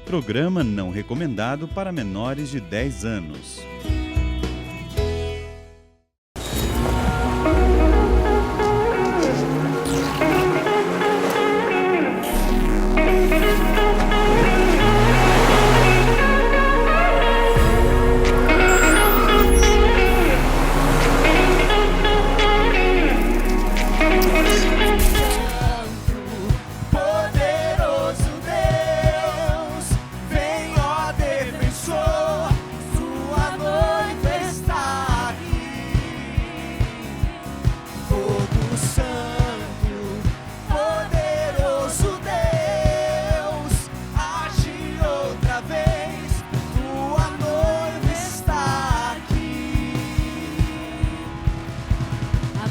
Programa não recomendado para menores de 10 anos.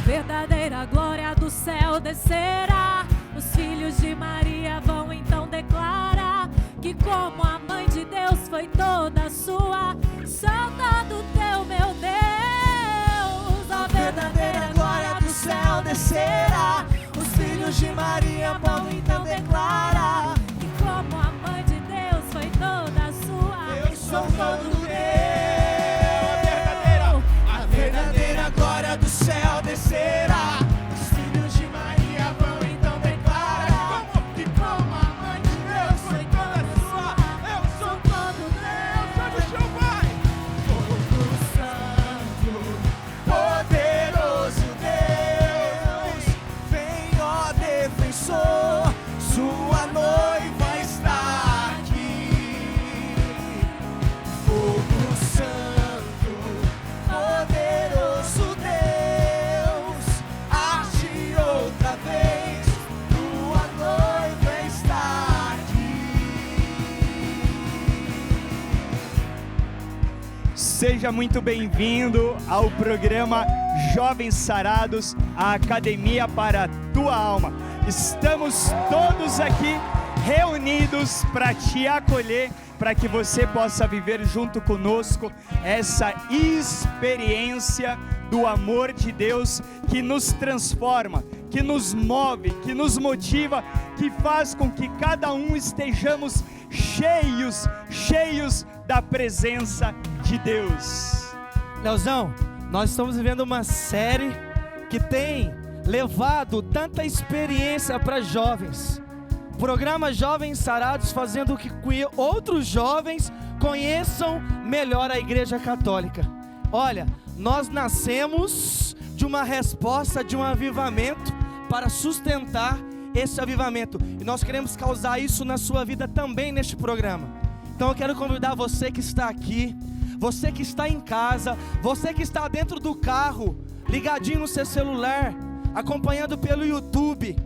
Verdadeira glória do céu descerá. Os filhos de Maria vão então declarar que como a mãe de Deus foi toda sua, soltando teu meu Deus. A verdadeira glória do céu descerá. Os filhos de Maria vão então declarar que como a mãe de Deus foi toda sua, eu sou todo teu. A verdadeira glória do céu descerá. Os filhos de Maria vão então declarar que como a mãe de Deus foi toda sua, eu sou todo Deus. Sabe o chão, vai! Fogo santo, poderoso Deus, vem, ó defensor, sua noiva está aqui. Fogo santo, poderoso Deus, age outra vez, tua noiva está aqui. Seja muito bem-vindo ao programa Jovens Sarados, a Academia para a Tua Alma. Estamos todos aqui reunidos para te acolher, para que você possa viver junto conosco essa experiência do amor de Deus que nos transforma, que nos move, que nos motiva, que faz com que cada um estejamos cheios da presença de Deus. Leozão, nós estamos vivendo uma série que tem levado tanta experiência para jovens. Programa Jovens Sarados, fazendo que outros jovens conheçam melhor a Igreja Católica. Olha, nós nascemos de uma resposta, de um avivamento para sustentar esse avivamento. E nós queremos causar isso na sua vida também neste programa. Então eu quero convidar você que está aqui, você que está em casa, você que está dentro do carro, ligadinho no seu celular, acompanhando pelo YouTube.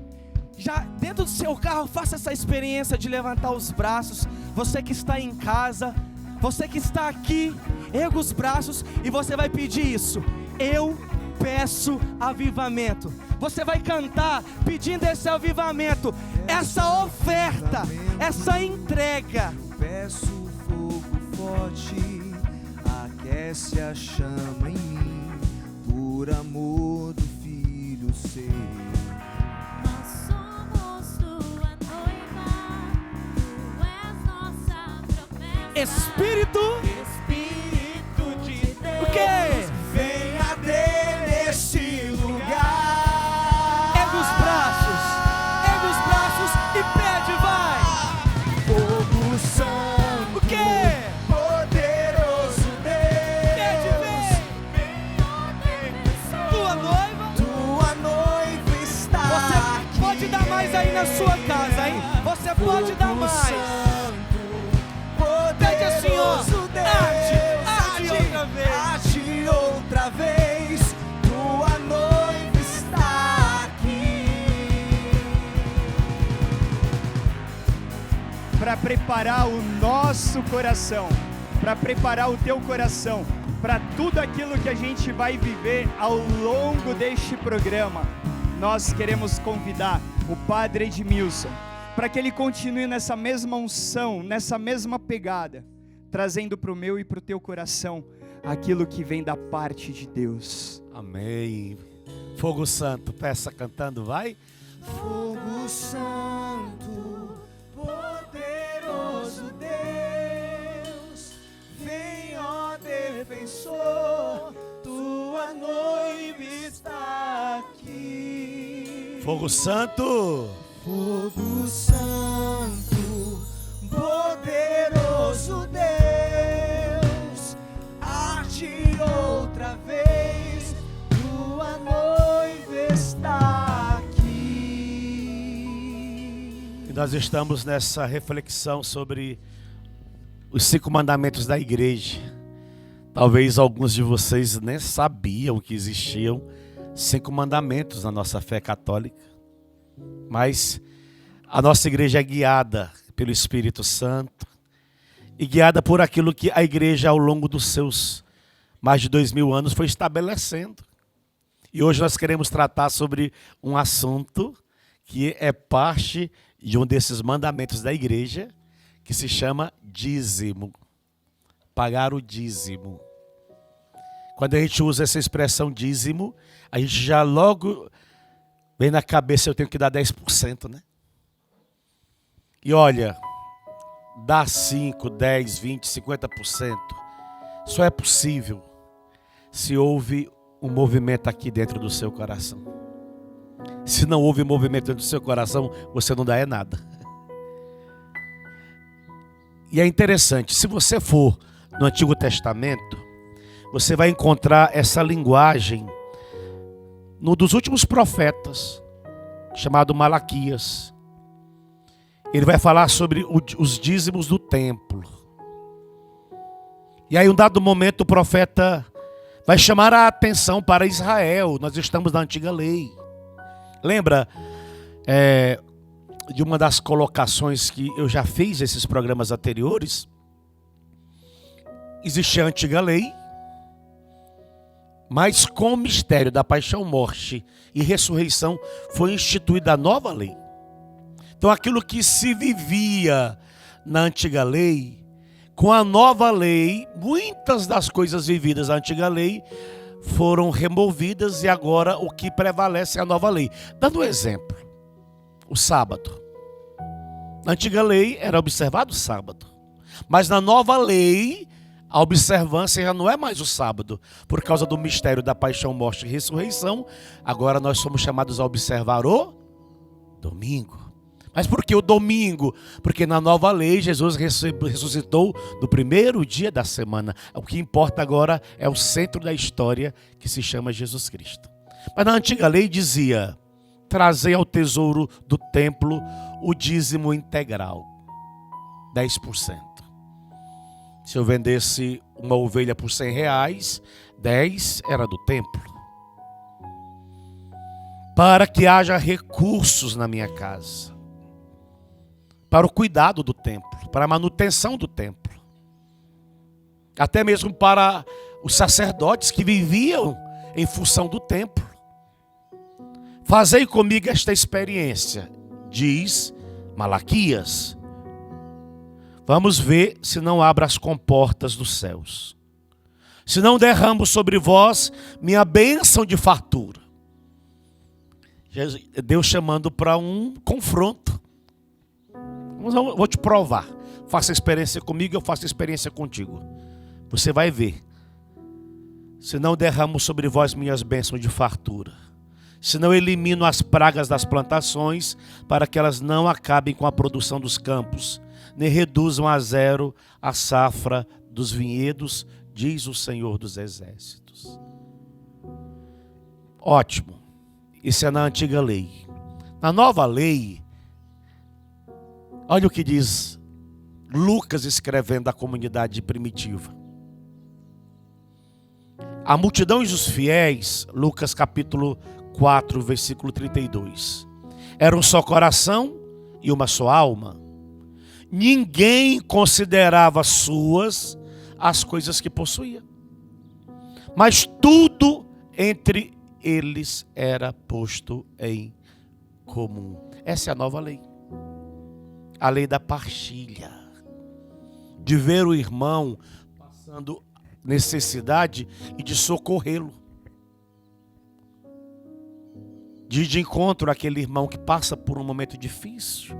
Já dentro do seu carro, faça essa experiência de levantar os braços. Você que está em casa, você que está aqui, erga os braços e você vai pedir isso: eu peço avivamento. Você vai cantar pedindo esse avivamento, essa oferta, essa entrega. Peço fogo forte, aquece a chama em mim, por amor do Filho seu. Espírito de Deus, o quê? Venha neste lugar. Erga os braços e pede, vai. Fogo santo, O quê? poderoso Pede, Deus, vem. Tua noiva está Você aqui. pode dar mais aí na sua casa, hein? Você pode dar Fogo mais. santo, Pede assim, ó. poderoso Deus, Age outra vez. age outra vez, tua noiva está aqui. Para preparar o nosso coração, para preparar o teu coração, para tudo aquilo que a gente vai viver ao longo deste programa, nós queremos convidar o Padre Edmilson, para que ele continue nessa mesma unção, nessa mesma pegada, trazendo para o meu e para o teu coração aquilo que vem da parte de Deus. Amém. Fogo Santo, peça cantando, vai. Fogo Santo, poderoso Deus, vem, ó defensor, tua noiva está aqui. Fogo Santo, Fogo Santo, poderoso Deus, arde outra vez, tua noiva está aqui. e nós estamos nessa reflexão sobre os 5 mandamentos da igreja. Talvez alguns de vocês nem sabiam que existiam 5 mandamentos na nossa fé católica. Mas a nossa igreja é guiada pelo Espírito Santo e guiada por aquilo que a igreja ao longo dos seus mais de 2000 anos foi estabelecendo. E hoje nós queremos tratar sobre um assunto que é parte de um desses mandamentos da igreja, que se chama dízimo. Pagar o dízimo. Quando a gente usa essa expressão dízimo, a gente já logo vem na cabeça, eu tenho que dar 10%, né? E olha, dar 5, 10, 20, 50% só é possível se houve um movimento aqui dentro do seu coração. Se não houve movimento dentro do seu coração, você não dá nada. E é interessante, se você for no Antigo Testamento, você vai encontrar essa linguagem num dos últimos profetas, chamado Malaquias. Ele vai falar sobre os dízimos do templo. E aí, em um dado momento, o profeta vai chamar a atenção para Israel. Nós estamos na antiga lei. Lembra de uma das colocações que eu já fiz nesses programas anteriores? Existia a antiga lei, mas com o mistério da paixão, morte e ressurreição foi instituída a nova lei. Então aquilo que se vivia na antiga lei, com a nova lei, muitas das coisas vividas na antiga lei foram removidas e agora o que prevalece é a nova lei. Dando um exemplo, o sábado. Na antiga lei era observado o sábado, mas na nova lei a observância já não é mais o sábado. Por causa do mistério da paixão, morte e ressurreição, agora nós somos chamados a observar o domingo. Mas por que o domingo? Porque na nova lei Jesus ressuscitou no primeiro dia da semana. O que importa agora é o centro da história, que se chama Jesus Cristo. Mas na antiga lei dizia: trazei ao tesouro do templo o dízimo integral, 10%. Se eu vendesse uma ovelha por R$100, 10 era do templo. Para que haja recursos na minha casa, para o cuidado do templo, para a manutenção do templo, até mesmo para os sacerdotes que viviam em função do templo. Fazei comigo esta experiência, diz Malaquias. Vamos ver se não abro as comportas dos céus, se não derramo sobre vós minha bênção de fartura. Deus chamando para um confronto. Vou te provar. Faça experiência comigo, eu faço experiência contigo. Você vai ver. Se não derramo sobre vós minhas bênçãos de fartura, se não elimino as pragas das plantações, para que elas não acabem com a produção dos campos, nem reduzam a zero a safra dos vinhedos, diz o Senhor dos Exércitos. Ótimo. Isso é na antiga lei. Na nova lei, olha o que diz Lucas escrevendo à comunidade primitiva. A multidão e os fiéis, Lucas capítulo 4, versículo 32. Era um só coração e uma só alma. Ninguém considerava suas as coisas que possuía, mas tudo entre eles era posto em comum. Essa é a nova lei. A lei da partilha. De ver o irmão passando necessidade e de socorrê-lo. de encontro àquele irmão que passa por um momento difícil.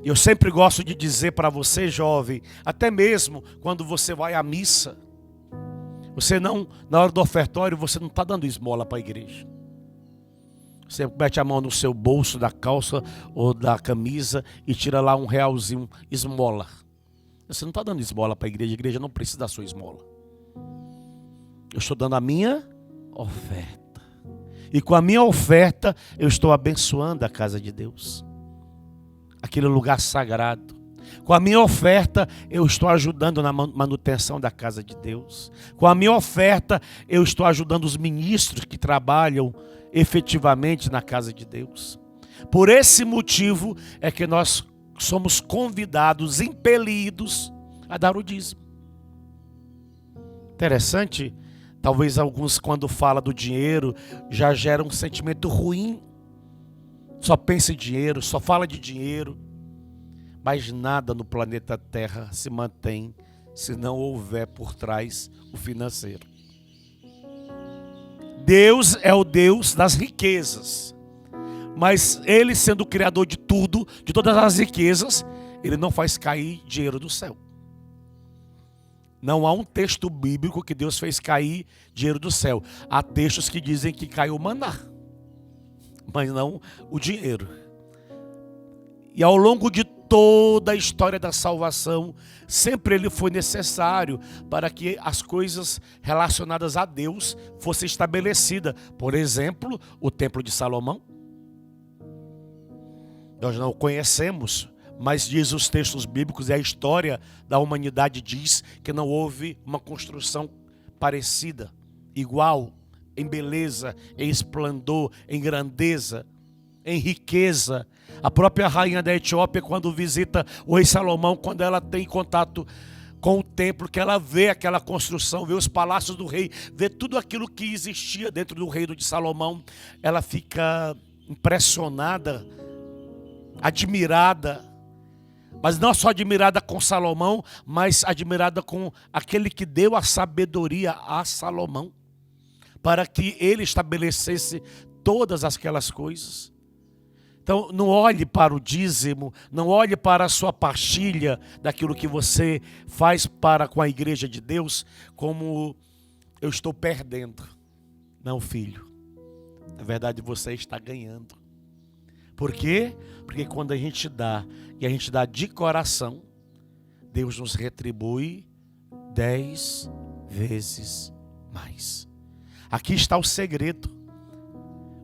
Eu sempre gosto de dizer para você, jovem, até mesmo quando você vai à missa, você não, na hora do ofertório, você não está dando esmola para a igreja. Você mete a mão no seu bolso da calça ou da camisa e tira lá R$1 esmola. Você não está dando esmola para a igreja não precisa da sua esmola. Eu estou dando a minha oferta. E com a minha oferta, eu estou abençoando a casa de Deus. Aquele lugar sagrado. Com a minha oferta, eu estou ajudando na manutenção da casa de Deus. Com a minha oferta, eu estou ajudando os ministros que trabalham efetivamente na casa de Deus. Por esse motivo é que nós somos convidados, impelidos a dar o dízimo. Interessante, talvez alguns quando falam do dinheiro já geram um sentimento ruim. Só pensa em dinheiro, só fala de dinheiro. Mas nada no planeta Terra se mantém se não houver por trás o financeiro. Deus é o Deus das riquezas. Mas Ele, sendo o Criador de tudo, de todas as riquezas, Ele não faz cair dinheiro do céu. Não há um texto bíblico que Deus fez cair dinheiro do céu. Há textos que dizem que caiu o maná, mas não o dinheiro. E ao longo de toda a história da salvação, sempre ele foi necessário para que as coisas relacionadas a Deus fossem estabelecidas. Por exemplo, o Templo de Salomão. Nós não o conhecemos, mas diz os textos bíblicos e a história da humanidade diz que não houve uma construção parecida, igual, em beleza, em esplendor, em grandeza, em riqueza. A própria rainha da Etiópia, quando visita o rei Salomão, quando ela tem contato com o templo, que ela vê aquela construção, vê os palácios do rei, vê tudo aquilo que existia dentro do reino de Salomão, ela fica impressionada, admirada, mas não só admirada com Salomão, mas admirada com aquele que deu a sabedoria a Salomão, para que ele estabelecesse todas aquelas coisas. Então não olhe para o dízimo, não olhe para a sua partilha daquilo que você faz para com a igreja de Deus, como eu estou perdendo. Não, filho, na verdade você está ganhando. Por quê? Porque quando a gente dá, e a gente dá de coração, Deus nos retribui 10 vezes mais. Aqui está o segredo.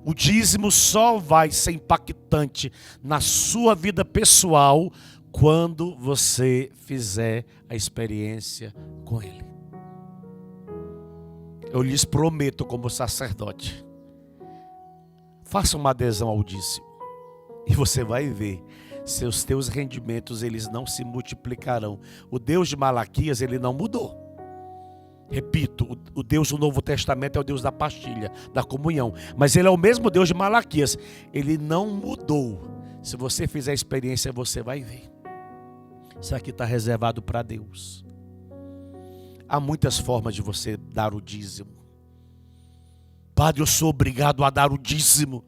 O dízimo só vai ser impactante na sua vida pessoal quando você fizer a experiência com Ele. Eu lhes prometo como sacerdote, faça uma adesão ao dízimo e você vai ver, seus teus rendimentos eles não se multiplicarão. O Deus de Malaquias ele não mudou. Repito, o Deus do Novo Testamento é o Deus da partilha, da comunhão. Mas Ele é o mesmo Deus de Malaquias. Ele não mudou. Se você fizer a experiência, você vai ver. Isso aqui está reservado para Deus. Há muitas formas de você dar o dízimo. Padre, eu sou obrigado a dar o dízimo.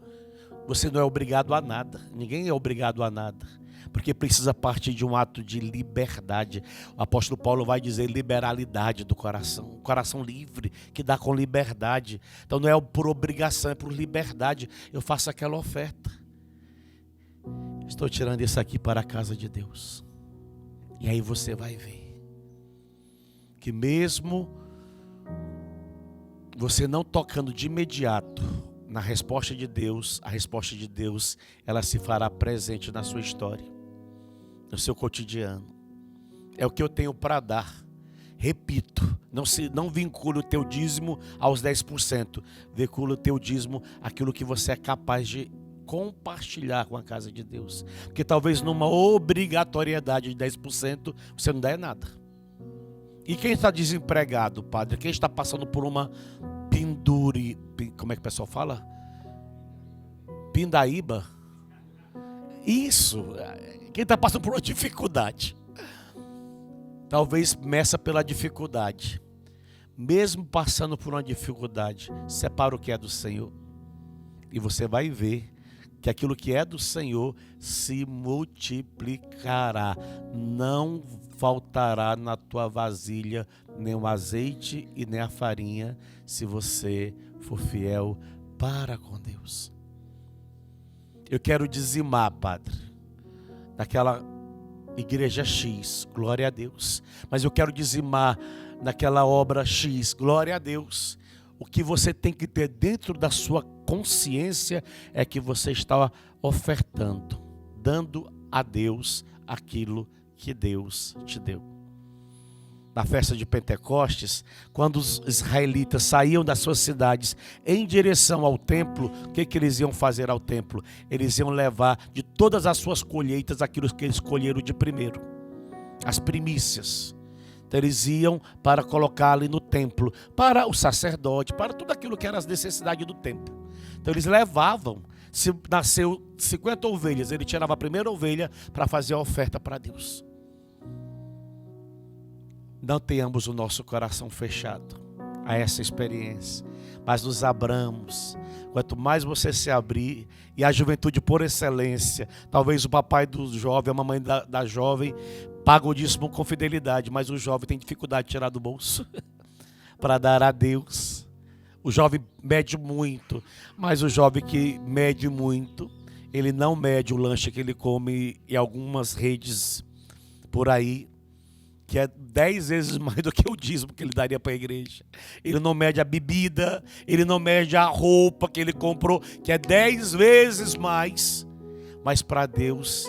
Você não é obrigado a nada. Ninguém é obrigado a nada. Porque precisa partir de um ato de liberdade. O apóstolo Paulo vai dizer liberalidade do coração. Um coração livre, que dá com liberdade. Então não é por obrigação, é por liberdade. Eu faço aquela oferta. Estou tirando isso aqui para a casa de Deus. E aí você vai ver que mesmo você não tocando de imediato na resposta de Deus, a resposta de Deus, ela se fará presente na sua história, no seu cotidiano. É o que eu tenho para dar. Repito, não vincule o teu dízimo aos 10%. Vincule o teu dízimo àquilo que você é capaz de compartilhar com a casa de Deus. Porque talvez numa obrigatoriedade de 10%, você não dá nada. E quem está desempregado, padre? Quem está passando por uma como é que o pessoal fala? Pindaíba. Isso. Quem está passando por uma dificuldade. Talvez meça pela dificuldade. Mesmo passando por uma dificuldade, separa o que é do Senhor. E você vai ver que aquilo que é do Senhor se multiplicará. Não faltará na tua vasilha nem o azeite e nem a farinha, se você for fiel para com Deus. Eu quero dizimar, Padre, naquela igreja X, glória a Deus. Mas eu quero dizimar naquela obra X, glória a Deus. O que você tem que ter dentro da sua consciência é que você está ofertando, dando a Deus aquilo que Deus te deu. Na festa de Pentecostes, quando os israelitas saíam das suas cidades em direção ao templo, o que eles iam fazer ao templo? Eles iam levar de todas as suas colheitas aquilo que eles colheram de primeiro, as primícias. Então eles iam para colocar ali no templo, para o sacerdote, para tudo aquilo que era as necessidades do templo. Então eles levavam, se nasceu 50 ovelhas, ele tirava a primeira ovelha para fazer a oferta para Deus. Não tenhamos o nosso coração fechado a essa experiência, mas nos abramos. Quanto mais você se abrir, e a juventude por excelência, talvez o papai do jovem, a mamãe da jovem, paga o dízimo com fidelidade, mas o jovem tem dificuldade de tirar do bolso para dar a Deus. O jovem mede muito, mas o jovem que mede muito, ele não mede o lanche que ele come em algumas redes por aí, que é 10 vezes mais do que o dízimo que ele daria para a igreja. Ele não mede a bebida, ele não mede a roupa que ele comprou, que é 10 vezes mais. Mas para Deus,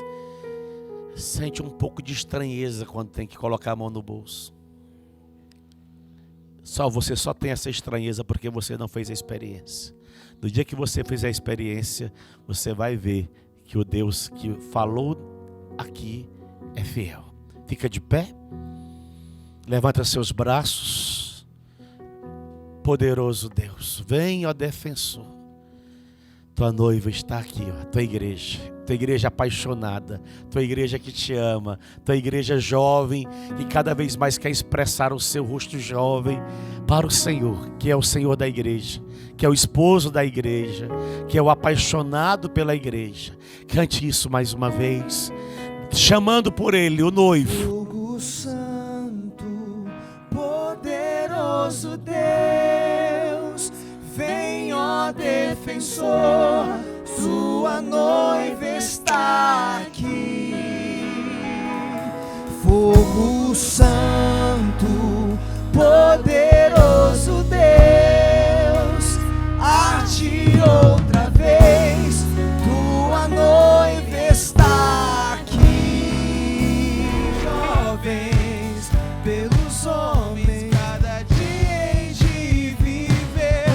sente um pouco de estranheza quando tem que colocar a mão no bolso. Você só tem essa estranheza porque você não fez a experiência. No dia que você fizer a experiência, você vai ver que o Deus que falou aqui é fiel. Fica de pé. Levanta seus braços. Poderoso Deus, vem, ó defensor. Tua noiva está aqui, ó, tua igreja apaixonada, tua igreja que te ama, tua igreja jovem, que cada vez mais quer expressar o seu rosto jovem para o Senhor, que é o Senhor da igreja, que é o esposo da igreja, que é o apaixonado pela igreja. Cante isso mais uma vez, chamando por ele, o noivo. Fogo Santo, poderoso Deus, vem, ó defensor, sua noiva está aqui. Fogo Santo, poderoso Deus, arde outra vez, tua noiva está aqui. Jovens, pelos homens, cada dia hei de viver.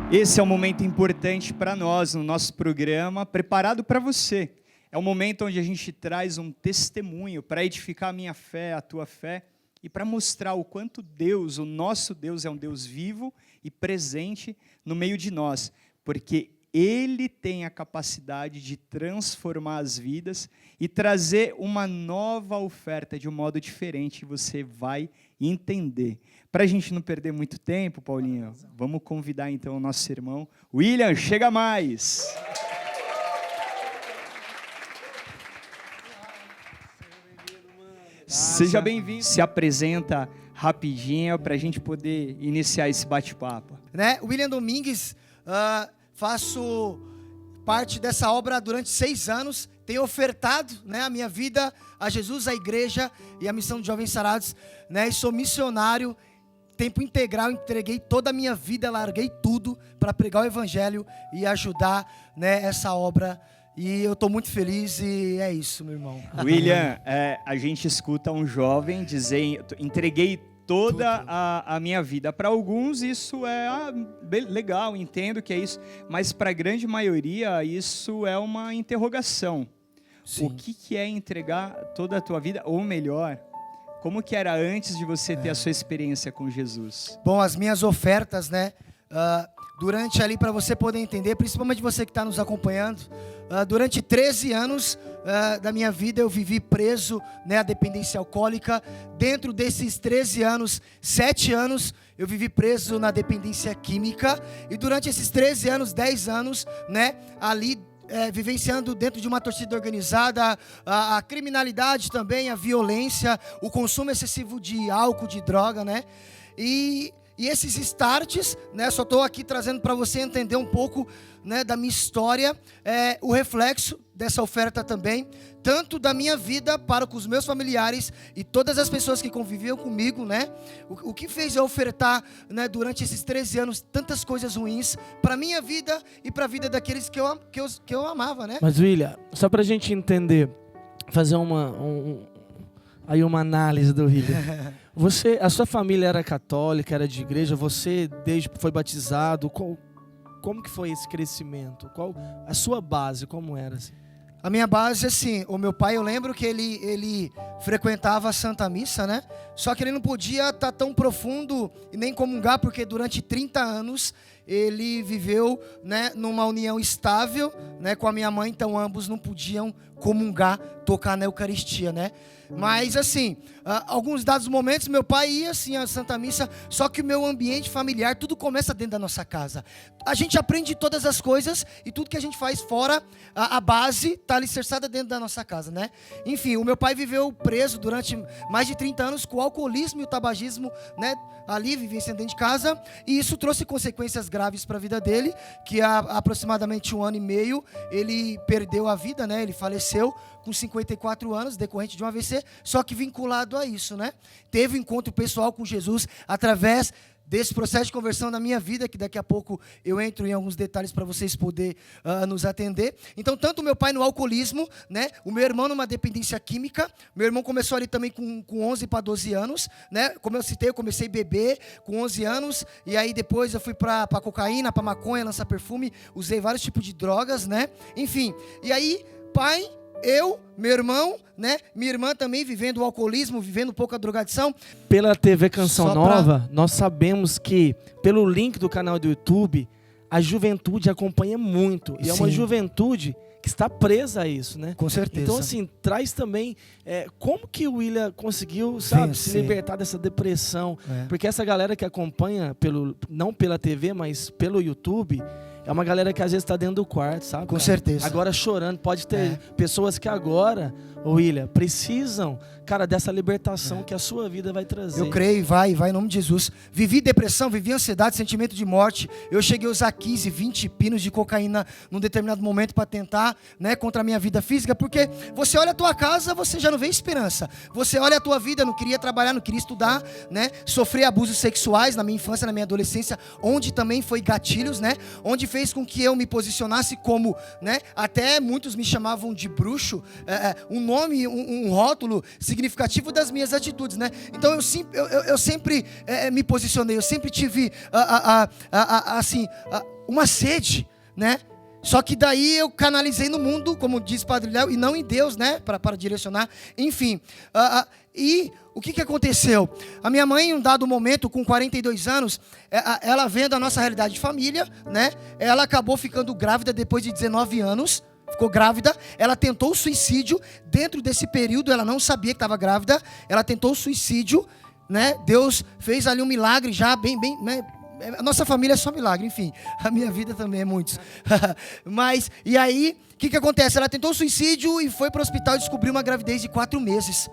Esse é um momento importante para nós, no nosso programa, preparado para você. É um momento onde a gente traz um testemunho para edificar a minha fé, a tua fé, e para mostrar o quanto Deus, o nosso Deus, é um Deus vivo e presente no meio de nós, porque Ele tem a capacidade de transformar as vidas e trazer uma nova oferta de um modo diferente, você vai entender. Para a gente não perder muito tempo, Paulinho, vamos convidar então o nosso irmão William, chega mais! Seja bem-vindo. Se apresenta rapidinho para a gente poder iniciar esse bate-papo. Né? William Domingues, faço parte dessa obra durante 6 anos, tenho ofertado, né, a minha vida a Jesus, a igreja e a missão de Jovens Sarados, né, e sou missionário, tempo integral, entreguei toda a minha vida, larguei tudo para pregar o evangelho e ajudar, né, essa obra. E eu estou muito feliz e é isso, meu irmão. William, a gente escuta um jovem dizer, entreguei toda a minha vida. Para alguns isso é legal, entendo que é isso, mas para a grande maioria isso é uma interrogação. Sim. O que é entregar toda a tua vida, ou melhor, como que era antes de você ter a sua experiência com Jesus? Bom, as minhas ofertas, né? durante ali, para você poder entender, principalmente você que está nos acompanhando, durante 13 anos da minha vida eu vivi preso, né, à dependência alcoólica. Dentro desses 13 anos, 7 anos eu vivi preso na dependência química, e durante esses 13 anos, 10 anos, né, ali vivenciando dentro de uma torcida organizada, a criminalidade também, a violência, o consumo excessivo de álcool, de droga, né? E esses starts, né, só estou aqui trazendo para você entender um pouco, né, da minha história, o reflexo dessa oferta também, tanto da minha vida para com os meus familiares e todas as pessoas que conviviam comigo, né? O que fez eu ofertar, né, durante esses 13 anos tantas coisas ruins para a minha vida e para a vida daqueles que eu amava, né? Mas, William, só para a gente entender, fazer uma análise do William. A sua família era católica, era de igreja, você desde foi batizado, como que foi esse crescimento? Qual a sua base, como era assim? A minha base, assim, o meu pai, eu lembro que ele frequentava a Santa Missa, né? Só que ele não podia estar tão profundo e nem comungar, porque durante 30 anos ele viveu, né, numa união estável, né, com a minha mãe, então ambos não podiam comungar, tocar na Eucaristia, né? Mas assim, alguns dados momentos, meu pai ia assim à Santa Missa, só que o meu ambiente familiar, tudo começa dentro da nossa casa. A gente aprende todas as coisas e tudo que a gente faz fora, a base está alicerçada dentro da nossa casa, né? Enfim, o meu pai viveu preso durante mais de 30 anos com o alcoolismo e o tabagismo, né? Ali, vivenciando dentro de casa, e isso trouxe consequências graves para a vida dele, que há aproximadamente 1 ano e meio, ele perdeu a vida, né? Ele faleceu com 54 anos, decorrente de um AVC, só que vinculado a isso, né? Teve um encontro pessoal com Jesus através desse processo de conversão na minha vida, que daqui a pouco eu entro em alguns detalhes para vocês poderem nos atender. Então, tanto o meu pai no alcoolismo, né, o meu irmão numa dependência química, meu irmão começou ali também com 11 para 12 anos, né, como eu citei, eu comecei a beber com 11 anos, e aí depois eu fui para cocaína, para maconha, lançar perfume, usei vários tipos de drogas, né, enfim, e aí, pai, eu, meu irmão, né? Minha irmã também vivendo o alcoolismo, vivendo um pouco a drogadição. Pela TV Canção Nova, nós sabemos que, pelo link do canal do YouTube, a juventude acompanha muito. E é uma juventude que está presa a isso, né? Com certeza. Então, assim, traz também como que o William conseguiu, sabe, se libertar dessa depressão. Porque essa galera que acompanha, não pela TV, mas pelo YouTube, é uma galera que às vezes está dentro do quarto, sabe? Com certeza. Agora chorando. Pode ter pessoas que agora, William, precisam, cara, dessa libertação que a sua vida vai trazer. Eu creio, vai em nome de Jesus. Vivi depressão, vivi ansiedade, sentimento de morte. Eu cheguei a usar 15, 20 pinos de cocaína num determinado momento para tentar, né, contra a minha vida física, porque você olha a tua casa, você já não vê esperança. Você olha a tua vida, não queria trabalhar, não queria estudar, né? Sofri abusos sexuais na minha infância, na minha adolescência, onde também foi gatilhos, né? Onde fez com que eu me posicionasse como, né? Até muitos me chamavam de bruxo, um nome, um rótulo significativo das minhas atitudes, né? Então eu sempre me posicionei, eu sempre tive uma sede, né? Só que daí eu canalizei no mundo, como diz Padre Léo, e não em Deus, né? Para direcionar, enfim. E o que aconteceu? A minha mãe, em um dado momento, com 42 anos, ela vendo a nossa realidade de família, né? Ela acabou ficando grávida depois de 19 anos. Ficou grávida, ela tentou o suicídio. Dentro desse período, ela não sabia que estava grávida. Ela tentou o suicídio, né? Deus fez ali um milagre já bem, né? A nossa família é só milagre, enfim. A minha vida também é muitos. Mas, e aí, o que acontece? Ela tentou o suicídio e foi para o hospital e descobriu uma gravidez de 4 meses.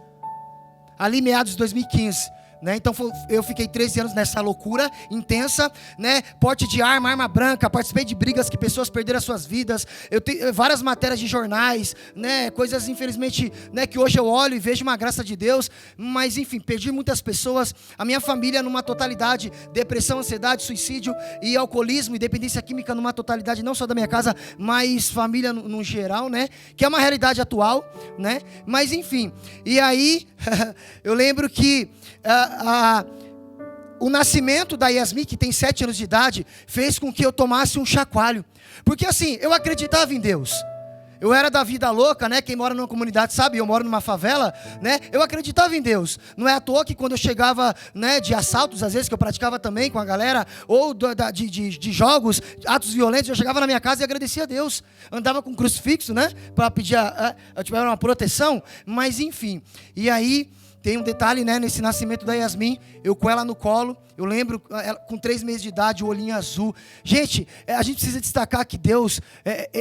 Ali, meados de 2015. Né? Então eu fiquei 13 anos nessa loucura intensa, né? Porte de arma branca, participei de brigas que pessoas perderam as suas vidas. Eu tenho várias matérias de jornais, né? Coisas infelizmente, né, que hoje eu olho e vejo uma graça de Deus, mas enfim, perdi muitas pessoas, a minha família numa totalidade, depressão, ansiedade, suicídio e alcoolismo e dependência química numa totalidade, não só da minha casa, mas família no geral, né? Que é uma realidade atual, né? Mas enfim, e aí eu lembro que o nascimento da Yasmin, que tem 7 anos de idade, fez com que eu tomasse um chacoalho. Porque assim, eu acreditava em Deus. eu era da vida louca, né? Quem mora numa comunidade sabe, eu moro numa favela, né? Eu acreditava em Deus. Não é à toa que quando eu chegava, né, de assaltos, às vezes, que eu praticava também com a galera, ou de jogos, atos violentos, eu chegava na minha casa e agradecia a Deus. Andava com crucifixo, né? Para pedir uma proteção, mas enfim. E aí, tem um detalhe, né, nesse nascimento da Yasmin, eu com ela no colo, eu lembro, ela, com 3 meses de idade, o olhinho azul. Gente, a gente precisa destacar que Deus,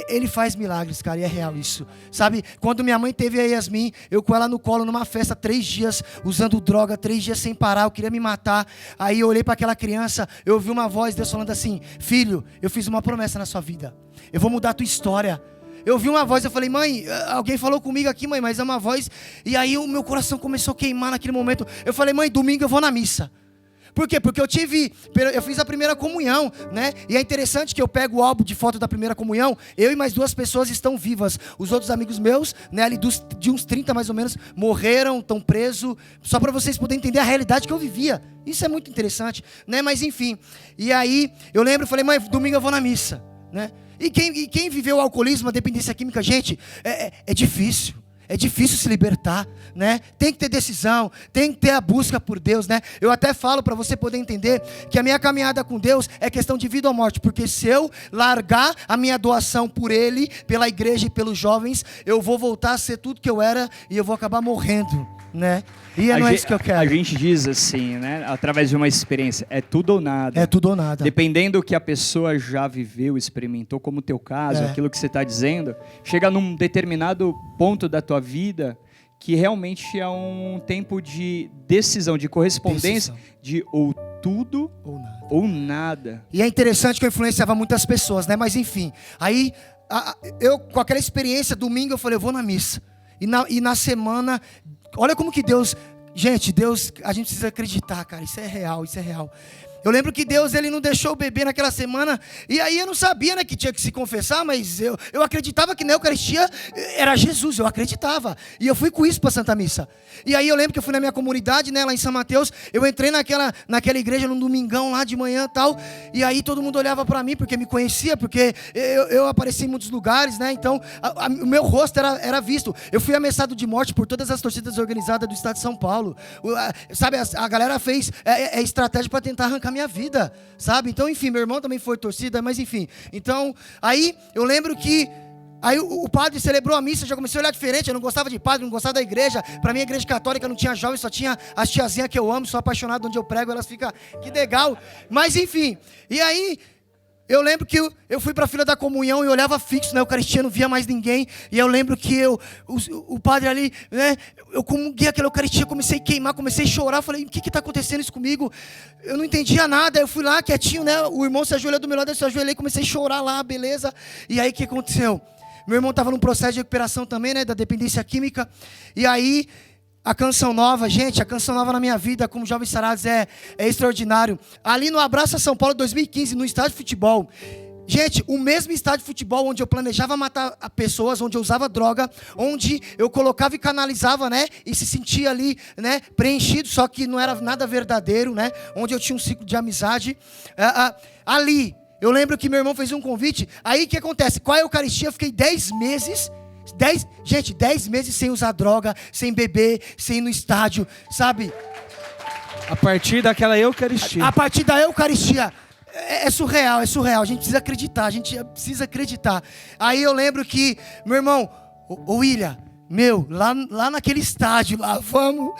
Ele faz milagres, cara, e é real isso. Sabe, quando minha mãe teve a Yasmin, eu com ela no colo, numa festa, 3 dias, usando droga, 3 dias sem parar, eu queria me matar. Aí eu olhei para aquela criança, eu ouvi uma voz, Deus falando assim: filho, eu fiz uma promessa na sua vida, eu vou mudar a tua história. Eu vi uma voz, eu falei: mãe, alguém falou comigo aqui, mãe, mas é uma voz. E aí o meu coração começou a queimar naquele momento. Eu falei: mãe, domingo eu vou na missa. Por quê? Porque eu fiz a primeira comunhão, né? E é interessante que eu pego o álbum de foto da primeira comunhão, eu e mais 2 pessoas estão vivas. Os outros amigos meus, né, ali de uns 30 mais ou menos, morreram, estão presos. Só para vocês poderem entender a realidade que eu vivia. Isso é muito interessante, né? Mas enfim. E aí eu lembro, eu falei: mãe, domingo eu vou na missa, né? E quem viveu o alcoolismo, a dependência química, gente, é difícil. É difícil se libertar, né? Tem que ter decisão, tem que ter a busca por Deus, né? Eu até falo para você poder entender que a minha caminhada com Deus é questão de vida ou morte, porque se eu largar a minha doação por Ele, pela igreja e pelos jovens, eu vou voltar a ser tudo que eu era e eu vou acabar morrendo, né? E não é isso que eu quero. A gente diz assim, né? Através de uma experiência, é tudo ou nada. É tudo ou nada. Dependendo do que a pessoa já viveu, experimentou, como o teu caso, aquilo que você está dizendo, chega num determinado ponto da tua vida que realmente é um tempo de decisão, de correspondência, de ou tudo ou nada. E é interessante que eu influenciava muitas pessoas, né? Mas enfim, aí eu com aquela experiência, domingo eu falei: eu vou na missa. E na semana, olha como que Deus... Gente, Deus, a gente precisa acreditar, cara, isso é real, isso é real. Eu lembro que Deus, Ele não deixou eu beber naquela semana, e aí eu não sabia, né, que tinha que se confessar, mas eu acreditava que na Eucaristia era Jesus, eu acreditava, e eu fui com isso para Santa Missa. E aí eu lembro que eu fui na minha comunidade, né, lá em São Mateus, eu entrei naquela igreja num domingão lá de manhã e tal, e aí todo mundo olhava para mim, porque me conhecia, porque eu apareci em muitos lugares, né, então o meu rosto era visto. Eu fui ameaçado de morte por todas as torcidas organizadas do estado de São Paulo, sabe, a galera fez estratégia para tentar arrancar minha vida, sabe? Então, enfim, meu irmão também foi torcida, mas enfim. Então, aí eu lembro que aí o padre celebrou a missa, eu já comecei a olhar diferente, eu não gostava de padre, não gostava da igreja. Para mim, a igreja católica não tinha jovens, só tinha as tiazinhas que eu amo, sou apaixonado onde eu prego, elas ficam, que legal. Mas enfim, e aí eu lembro que eu fui para a fila da comunhão e olhava fixo na Eucaristia, não via mais ninguém. E eu lembro que o padre ali, né, eu comunguei aquela Eucaristia, comecei a queimar, comecei a chorar. Falei: o que está acontecendo isso comigo? Eu não entendia nada. Eu fui lá quietinho, né? O irmão se ajoelhou do meu lado, eu se ajoelhei, comecei a chorar lá, beleza. E aí o que aconteceu? Meu irmão estava num processo de recuperação também, né, da dependência química. E aí a Canção Nova, gente, a Canção Nova na minha vida como Jovens Sarados é extraordinário. Ali no Abraça São Paulo 2015, no estádio de futebol. Gente, o mesmo estádio de futebol onde eu planejava matar pessoas, onde eu usava droga, onde eu colocava e canalizava, né, e se sentia ali, né, preenchido, só que não era nada verdadeiro, né, onde eu tinha um ciclo de amizade. Ali, eu lembro que meu irmão fez um convite. Aí o que acontece? Com a Eucaristia eu fiquei 10 meses... 10 meses sem usar droga, sem beber, sem ir no estádio, sabe? A partir daquela Eucaristia. A partir da Eucaristia. É surreal, a gente precisa acreditar, Aí eu lembro que, meu irmão, o William, lá naquele estádio, lá, vamos.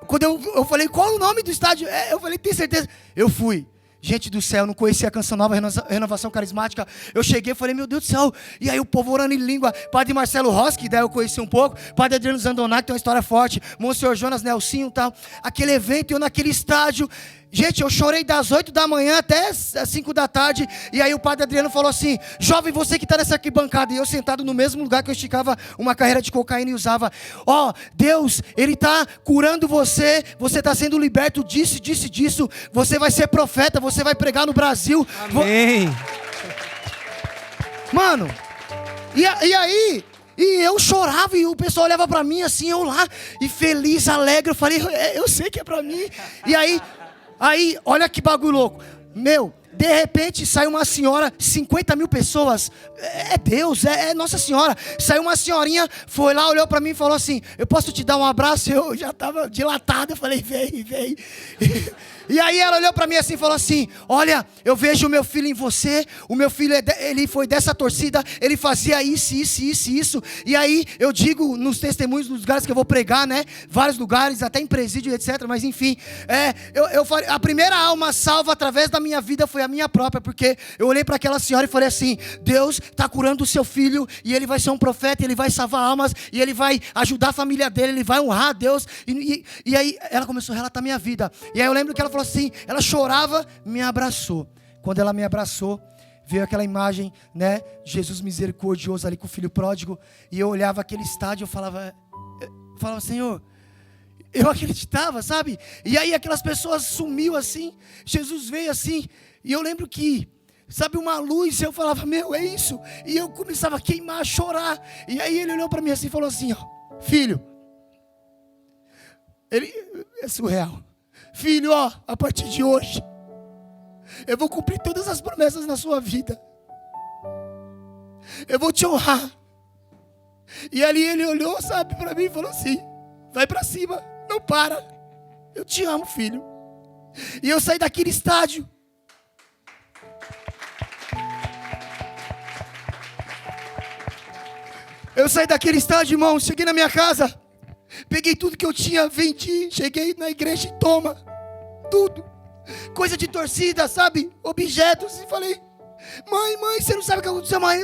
Quando eu falei: qual o nome do estádio? Eu falei: tem certeza? Eu fui. Gente do céu, não conhecia a Canção Nova, Renovação Carismática. Eu cheguei e falei: meu Deus do céu. E aí o povo orando em língua. Padre Marcelo Rossi, que daí eu conheci um pouco. Padre Adriano Zandonato, que tem uma história forte. Monsenhor Jonas Nelsinho e tal. Aquele evento, eu naquele estádio. Gente, eu chorei das 8 da manhã até as 5 da tarde. E aí o Padre Adriano falou assim: jovem, você que está nessa arquibancada. E eu sentado no mesmo lugar que eu esticava uma carreira de cocaína e usava. Deus, Ele está curando você. Você está sendo liberto disso. Você vai ser profeta, você vai pregar no Brasil. Amém. Mano, e aí... E eu chorava e o pessoal olhava para mim assim, eu lá, e feliz, alegre. Eu falei: eu sei que é para mim. E aí, olha que bagulho louco. De repente saiu uma senhora, 50 mil pessoas, é Deus, é Nossa Senhora. Saiu uma senhorinha, foi lá, olhou para mim e falou assim: eu posso te dar um abraço? Eu já estava dilatado, eu falei: vem. E aí ela olhou para mim assim e falou assim: olha, eu vejo o meu filho em você, o meu filho, ele foi dessa torcida, ele fazia isso. E aí eu digo nos testemunhos dos lugares que eu vou pregar, né? Vários lugares, até em presídio, etc. Mas enfim, a primeira alma salva através da minha vida foi a minha própria, porque eu olhei para aquela senhora e falei assim: Deus está curando o seu filho, e ele vai ser um profeta, ele vai salvar almas, e ele vai ajudar a família dele, ele vai honrar a Deus. E aí ela começou a relatar a minha vida. E aí eu lembro que ela falou assim, ela chorava, me abraçou. Quando ela me abraçou, veio aquela imagem, né, de Jesus misericordioso ali com o filho pródigo, e eu olhava aquele estádio, eu falava, Senhor, eu acreditava, sabe? E aí aquelas pessoas sumiu assim, Jesus veio assim, e eu lembro que, sabe, uma luz, eu falava, meu, é isso, e eu começava a queimar, a chorar, e aí ele olhou para mim assim e falou assim, ó, filho, ele é surreal. Filho, ó, a partir de hoje, eu vou cumprir todas as promessas na sua vida. Eu vou te honrar. E ali ele olhou, sabe, para mim e falou assim: vai para cima, não para. Eu te amo, filho. E eu saí daquele estádio. Irmão, cheguei na minha casa. Peguei tudo que eu tinha, vendi, cheguei na igreja e toma, tudo, coisa de torcida, sabe, objetos, e falei, mãe, você não sabe o que aconteceu, mãe?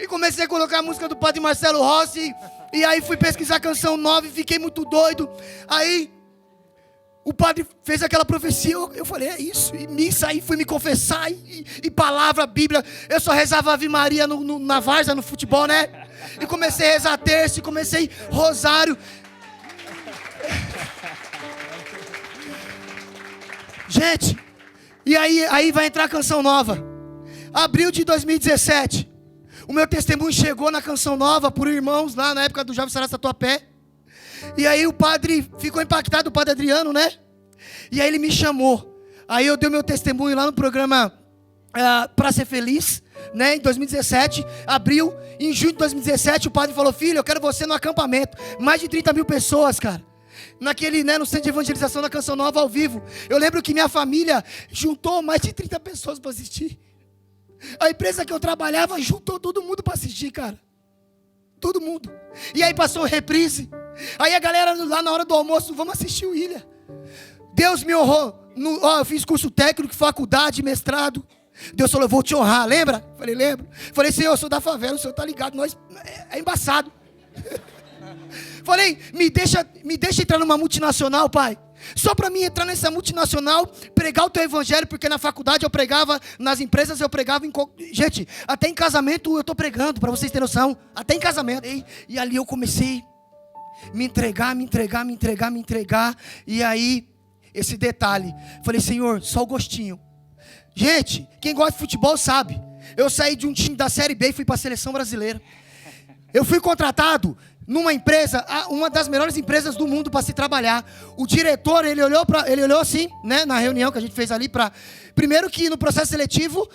E comecei a colocar a música do Padre Marcelo Rossi, e aí fui pesquisar a canção nova e fiquei muito doido. Aí o padre fez aquela profecia, eu falei, é isso, e missa, aí fui me confessar, e palavra, Bíblia, eu só rezava Ave Maria na várzea, no futebol, né? E comecei a rezar terço, comecei rosário. Gente, e aí vai entrar a canção nova. Abril de 2017, o meu testemunho chegou na canção nova por irmãos lá na época do Jovem Sarados Tatuapé. E aí o padre ficou impactado, o padre Adriano, né? E aí ele me chamou. Aí eu dei meu testemunho lá no programa Pra Ser Feliz, né? Em 2017, abril. Em junho de 2017, o padre falou: filho, eu quero você no acampamento. Mais de 30 mil pessoas, cara. Naquele, né, no centro de evangelização da Canção Nova ao vivo. Eu lembro que minha família juntou mais de 30 pessoas para assistir. A empresa que eu trabalhava juntou todo mundo para assistir, cara. Todo mundo. E aí passou reprise. Aí a galera lá na hora do almoço, vamos assistir o Ilha. Deus me honrou. Eu fiz curso técnico, faculdade, mestrado. Deus falou: eu vou te honrar, lembra? Falei, lembro. Falei, Senhor, eu sou da favela, o Senhor tá ligado, nós é embaçado. Falei, me deixa entrar numa multinacional, pai. Só para mim entrar nessa multinacional, pregar o teu evangelho, porque na faculdade eu pregava, nas empresas eu pregava, gente, até em casamento eu estou pregando, para vocês terem noção, até em casamento. E ali eu comecei a me entregar, e aí, esse detalhe, falei, Senhor, só o gostinho. Gente, quem gosta de futebol sabe, eu saí de um time da Série B e fui para a seleção brasileira. Eu fui contratado numa empresa, uma das melhores empresas do mundo para se trabalhar. O diretor, ele olhou assim, né, na reunião que a gente fez ali, primeiro que no processo seletivo,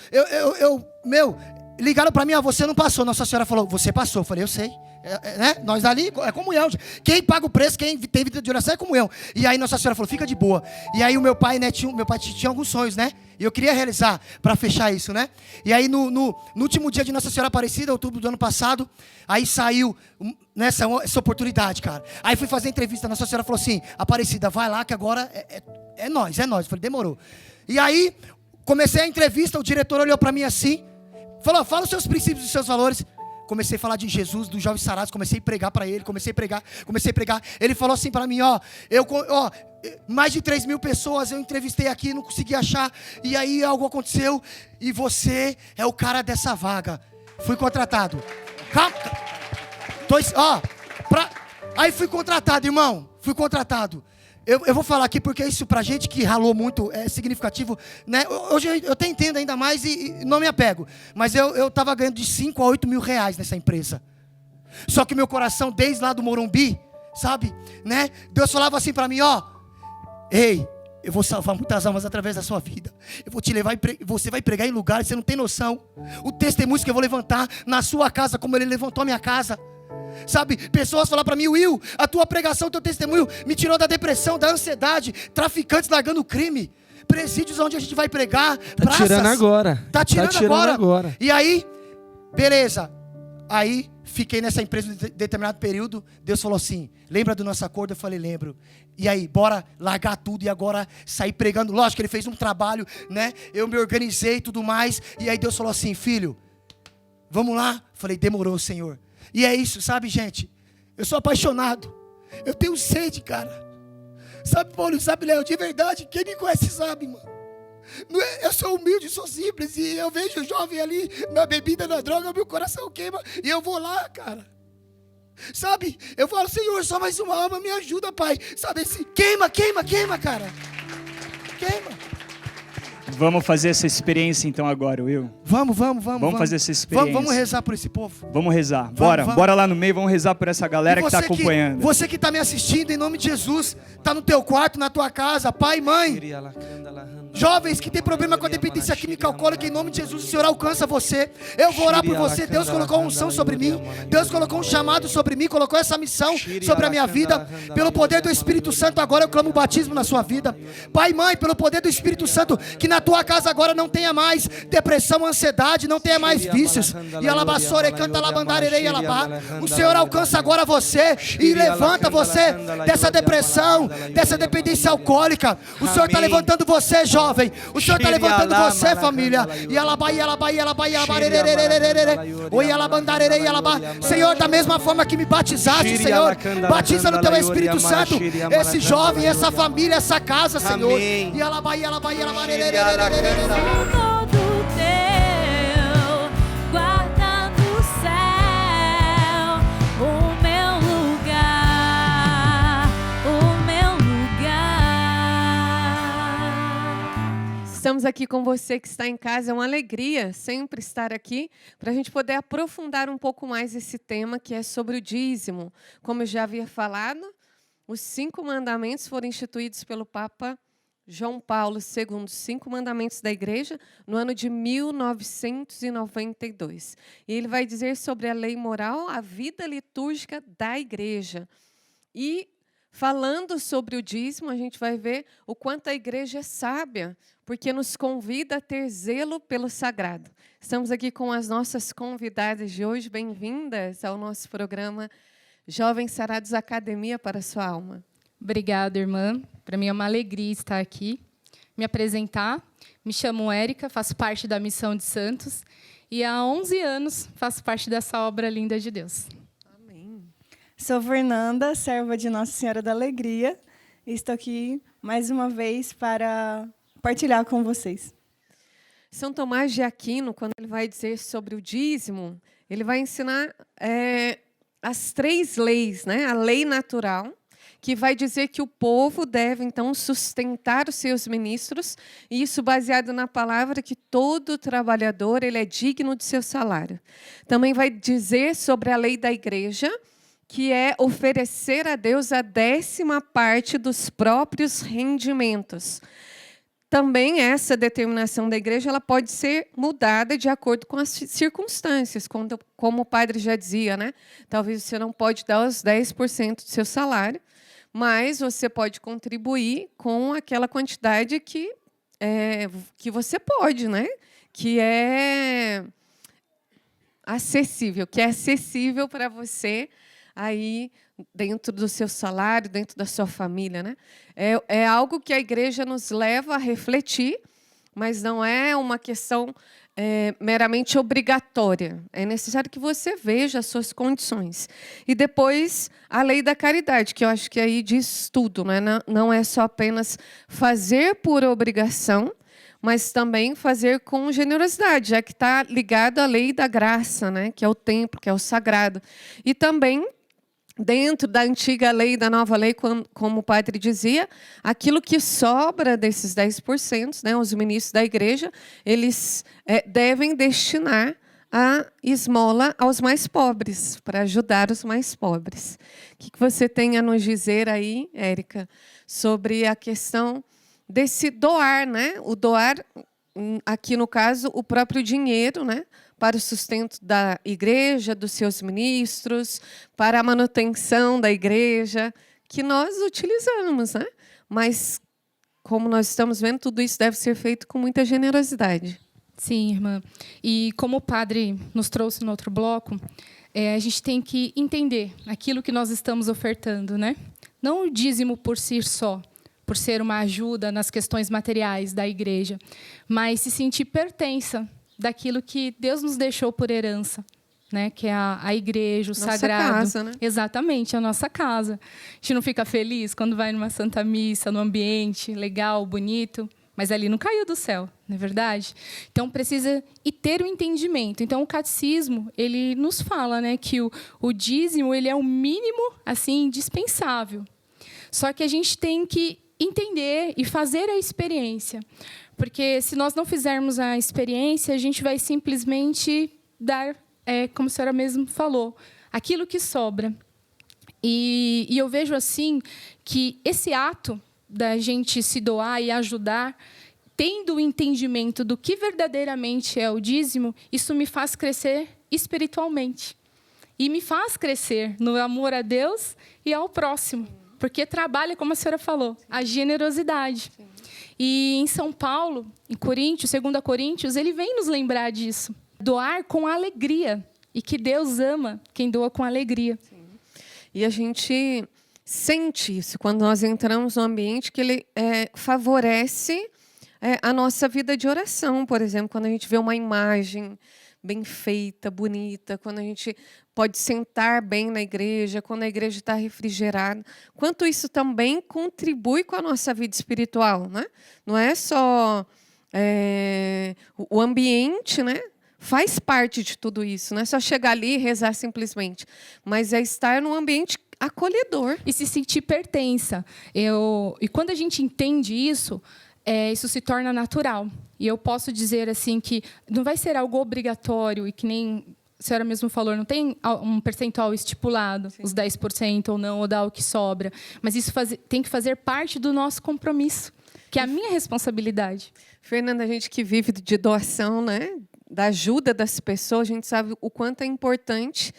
ligaram para mim, você não passou. Nossa Senhora falou, você passou. Eu falei, eu sei. Né? Nós ali, é comunhão. Quem paga o preço, quem tem vida de oração é comunhão. E aí Nossa Senhora falou, fica de boa. E aí o meu pai, né, tinha alguns sonhos, né? E eu queria realizar para fechar isso, né? E aí no último dia de Nossa Senhora Aparecida, outubro do ano passado, aí saiu essa oportunidade, cara. Aí fui fazer entrevista, Nossa Senhora falou assim, Aparecida, vai lá que agora é nós. Eu falei, demorou. E aí comecei a entrevista, o diretor olhou para mim assim, falou, fala os seus princípios e os seus valores. Comecei a falar de Jesus, dos Jovens Sarados, comecei a pregar para ele, comecei a pregar. Ele falou assim para mim, mais de 3 mil pessoas eu entrevistei aqui, não consegui achar, e aí algo aconteceu, e você é o cara dessa vaga. Fui contratado. Calma. Aí fui contratado, irmão, Eu vou falar aqui porque isso pra gente que ralou muito é significativo, né? Hoje eu até entendo ainda mais e não me apego. Mas eu tava ganhando de 5 a 8 mil reais nessa empresa. Só que meu coração, desde lá do Morumbi, sabe? Né? Deus falava assim pra mim, ei, Eu vou salvar muitas almas através da sua vida. Eu vou te levar, você vai pregar em lugares, você não tem noção. O testemunho que eu vou levantar na sua casa, como ele levantou a minha casa. Sabe, pessoas falam para mim: Will, a tua pregação, teu testemunho me tirou da depressão, da ansiedade. Traficantes largando crime, presídios onde a gente vai pregar, praças. Tirando agora. Tá tirando agora. E aí, beleza. Aí, fiquei nessa empresa em determinado período. Deus falou assim: lembra do nosso acordo? Eu falei: lembro. E aí, bora largar tudo e agora sair pregando. Lógico que ele fez um trabalho, né? Eu me organizei e tudo mais. E aí Deus falou assim: filho, vamos lá? Eu falei: demorou, Senhor. E é isso, sabe, gente? Eu sou apaixonado. Eu tenho sede, cara. Sabe, Paulo, sabe, Léo, de verdade, quem me conhece sabe, mano. Eu sou humilde, sou simples. E eu vejo o jovem ali na bebida, na droga, meu coração queima. E eu vou lá, cara. Sabe, eu falo: Senhor, só mais uma alma, me ajuda, Pai. Sabe, esse queima, cara. Queima. Vamos fazer essa experiência então agora, Will. Vamos fazer essa experiência. Vamos rezar por esse povo. Vamos rezar. Bora lá no meio, vamos rezar por essa galera que está acompanhando. Você que está me assistindo, em nome de Jesus, está no teu quarto, na tua casa, pai, mãe. Jovens que tem problema com a dependência química alcoólica, em nome de Jesus, o Senhor alcança você. Eu vou orar por você. Deus colocou uma unção sobre mim. Deus colocou um chamado sobre mim, colocou essa missão sobre a minha vida. Pelo poder do Espírito Santo, agora eu clamo o batismo na sua vida. Pai, mãe, pelo poder do Espírito Santo, que na tua casa agora não tenha mais depressão, ansiedade, não tenha mais vícios. E alabassore, canta alabandarei, alabá. O Senhor alcança agora você e levanta você dessa depressão, dessa dependência alcoólica. O Senhor está levantando você, jovem. O Senhor está levantando você, família. E alabá, e alabá, e alabá, e alabá. Oi, alabandarei, alabá. Senhor, da mesma forma que me batizaste, Senhor, batiza no teu Espírito Santo esse jovem, essa família, essa casa, Senhor. E alabá, e alabá, e alabá. Todo teu, guardando o céu, o meu lugar. Estamos aqui com você que está em casa. É uma alegria sempre estar aqui para a gente poder aprofundar um pouco mais esse tema que é sobre o dízimo. Como eu já havia falado, os 5 mandamentos foram instituídos pelo Papa João Paulo II, os 5 mandamentos da igreja, no ano de 1992. E ele vai dizer sobre a lei moral, a vida litúrgica da igreja. E, falando sobre o dízimo, a gente vai ver o quanto a igreja é sábia, porque nos convida a ter zelo pelo sagrado. Estamos aqui com as nossas convidadas de hoje. Bem-vindas ao nosso programa Jovens Sarados Academia para a Sua Alma. Obrigada, irmã. Para mim é uma alegria estar aqui, me apresentar. Me chamo Érica, faço parte da Missão de Santos e há 11 anos faço parte dessa obra linda de Deus. Amém. Sou Fernanda, serva de Nossa Senhora da Alegria, e estou aqui mais uma vez para partilhar com vocês. São Tomás de Aquino, quando ele vai dizer sobre o dízimo, ele vai ensinar as 3 leis, né? A lei natural, que vai dizer que o povo deve, então, sustentar os seus ministros, e isso baseado na palavra que todo trabalhador ele é digno de seu salário. Também vai dizer sobre a lei da igreja, que é oferecer a Deus a 10ª parte dos próprios rendimentos. Também essa determinação da igreja ela pode ser mudada de acordo com as circunstâncias, como o padre já dizia, né? Talvez você não pode dar os 10% do seu salário, mas você pode contribuir com aquela quantidade que você pode, né? Que é acessível para você aí dentro do seu salário, dentro da sua família, né? É algo que a igreja nos leva a refletir, mas não é uma questão meramente obrigatória. É necessário que você veja as suas condições. E depois, a lei da caridade, que eu acho que aí diz tudo, né? Não é só apenas fazer por obrigação, mas também fazer com generosidade, já que está ligado à lei da graça, né? Que é o templo, que é o sagrado. E também, dentro da antiga lei e da nova lei, como o padre dizia, aquilo que sobra desses 10%, né, os ministros da igreja, eles devem destinar a esmola aos mais pobres, para ajudar os mais pobres. O que você tem a nos dizer aí, Érica, sobre a questão desse doar, né? O doar, aqui no caso, o próprio dinheiro, né? Para o sustento da igreja, dos seus ministros, para a manutenção da igreja, que nós utilizamos, né? Mas, como nós estamos vendo, tudo isso deve ser feito com muita generosidade. Sim, irmã. E como o padre nos trouxe no outro bloco, a gente tem que entender aquilo que nós estamos ofertando, né? Não o dízimo por si só, por ser uma ajuda nas questões materiais da igreja, mas se sentir pertença daquilo que Deus nos deixou por herança, né? Que é a igreja, o sagrado. Nossa casa, né? Exatamente, a nossa casa. A gente não fica feliz quando vai numa santa missa, no ambiente legal, bonito, mas ali não caiu do céu, não é verdade? Então, precisa ter o entendimento. Então, o catecismo, ele nos fala, né, que o dízimo ele é o mínimo assim, indispensável. Só que a gente tem que entender e fazer a experiência. Porque, se nós não fizermos a experiência, a gente vai simplesmente dar, como a senhora mesmo falou, aquilo que sobra. E eu vejo assim que esse ato da gente se doar e ajudar, tendo o entendimento do que verdadeiramente é o dízimo, isso me faz crescer espiritualmente. E me faz crescer no amor a Deus e ao próximo. Porque trabalha, como a senhora falou, a generosidade. Sim. E em São Paulo, em Coríntios, 2 Coríntios, ele vem nos lembrar disso. Doar com alegria. E que Deus ama quem doa com alegria. Sim. E a gente sente isso quando nós entramos no ambiente que ele favorece a nossa vida de oração. Por exemplo, quando a gente vê uma imagem bem feita, bonita, quando a gente pode sentar bem na igreja, quando a igreja está refrigerada. Quanto isso também contribui com a nossa vida espiritual, né? Não é só o ambiente, né? Faz parte de tudo isso. Não é só chegar ali e rezar simplesmente, mas é estar num ambiente acolhedor. E se sentir pertença. E quando a gente entende isso, isso se torna natural. E eu posso dizer assim que não vai ser algo obrigatório e que nem a senhora mesmo falou, não tem um percentual estipulado, sim, os 10% ou não, ou dá o que sobra. Mas isso tem que fazer parte do nosso compromisso, que é a minha responsabilidade. Fernanda, a gente que vive de doação, né, da ajuda das pessoas, a gente sabe o quanto é importante,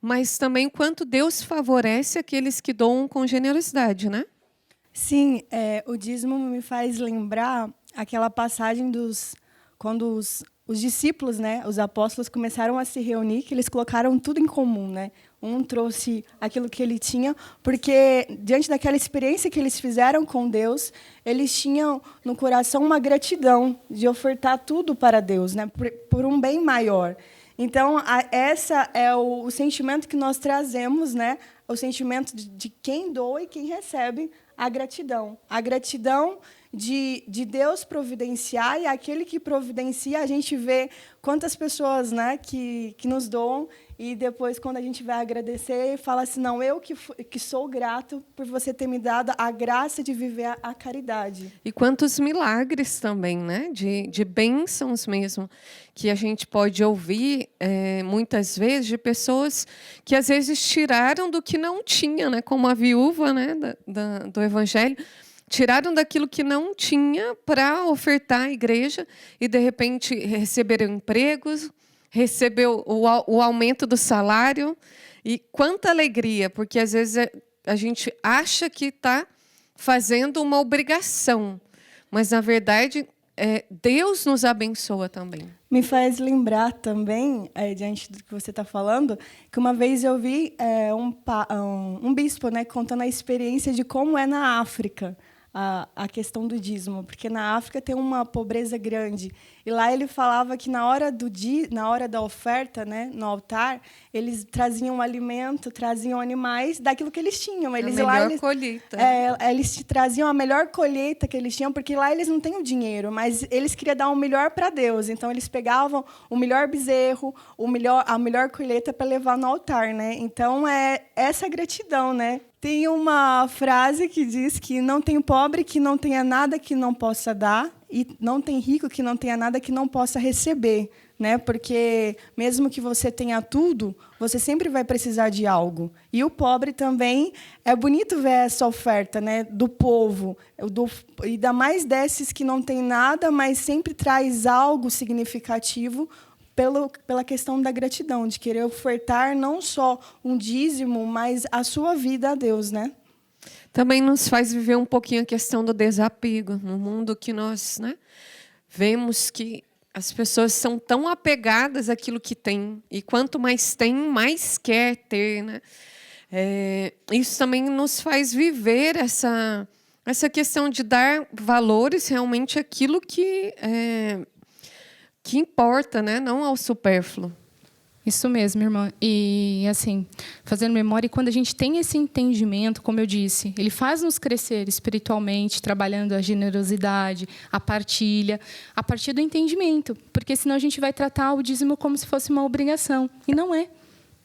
mas também o quanto Deus favorece aqueles que doam com generosidade, né? Sim, o dízimo me faz lembrar aquela passagem quando os discípulos, né, os apóstolos começaram a se reunir, que eles colocaram tudo em comum, né? Um trouxe aquilo que ele tinha, porque diante daquela experiência que eles fizeram com Deus, eles tinham no coração uma gratidão de ofertar tudo para Deus, né, por um bem maior. Então, essa é o sentimento que nós trazemos, né? O sentimento de quem doa e quem recebe a gratidão. A gratidão de Deus providenciar, e aquele que providencia, a gente vê quantas pessoas, né, que nos doam, e depois, quando a gente vai agradecer, fala assim, não, eu que sou grato por você ter me dado a graça de viver a caridade. E quantos milagres também, né, de bênçãos mesmo, que a gente pode ouvir muitas vezes de pessoas que às vezes tiraram do que não tinha, né, como a viúva, né, do Evangelho, tiraram daquilo que não tinha para ofertar à igreja e, de repente, receberam empregos, recebeu o aumento do salário. E quanta alegria, porque, às vezes, a gente acha que está fazendo uma obrigação, mas, na verdade, Deus nos abençoa também. Me faz lembrar também, diante do que você está falando, que uma vez eu vi um bispo, né, contando a experiência de como é na África, a questão do dízimo, porque na África tem uma pobreza grande. E lá ele falava que na hora da oferta, né, no altar, eles traziam alimento, traziam animais daquilo que eles tinham. Eles, colheita. Eles traziam a melhor colheita que eles tinham, porque lá eles não têm o dinheiro, mas eles queriam dar o melhor para Deus. Então, eles pegavam o melhor bezerro, a melhor colheita para levar no altar, né? Então, é essa gratidão, né? Tem uma frase que diz que não tem pobre que não tenha nada que não possa dar e não tem rico que não tenha nada que não possa receber, né? Porque mesmo que você tenha tudo, você sempre vai precisar de algo. E o pobre também, é bonito ver essa oferta, né, do povo, e ainda mais desses que não tem nada, mas sempre traz algo significativo pela questão da gratidão, de querer ofertar não só um dízimo, mas a sua vida a Deus, né? Também nos faz viver um pouquinho a questão do desapego, no mundo que nós, né, vemos que as pessoas são tão apegadas àquilo que têm, e quanto mais tem, mais quer ter, né? Isso também nos faz viver essa questão de dar valores realmente àquilo que importa, né? Não ao supérfluo. Isso mesmo, irmã. E, assim, fazendo memória, quando a gente tem esse entendimento, como eu disse, ele faz nos crescer espiritualmente, trabalhando a generosidade, a partilha, a partir do entendimento. Porque senão a gente vai tratar o dízimo como se fosse uma obrigação. E não é.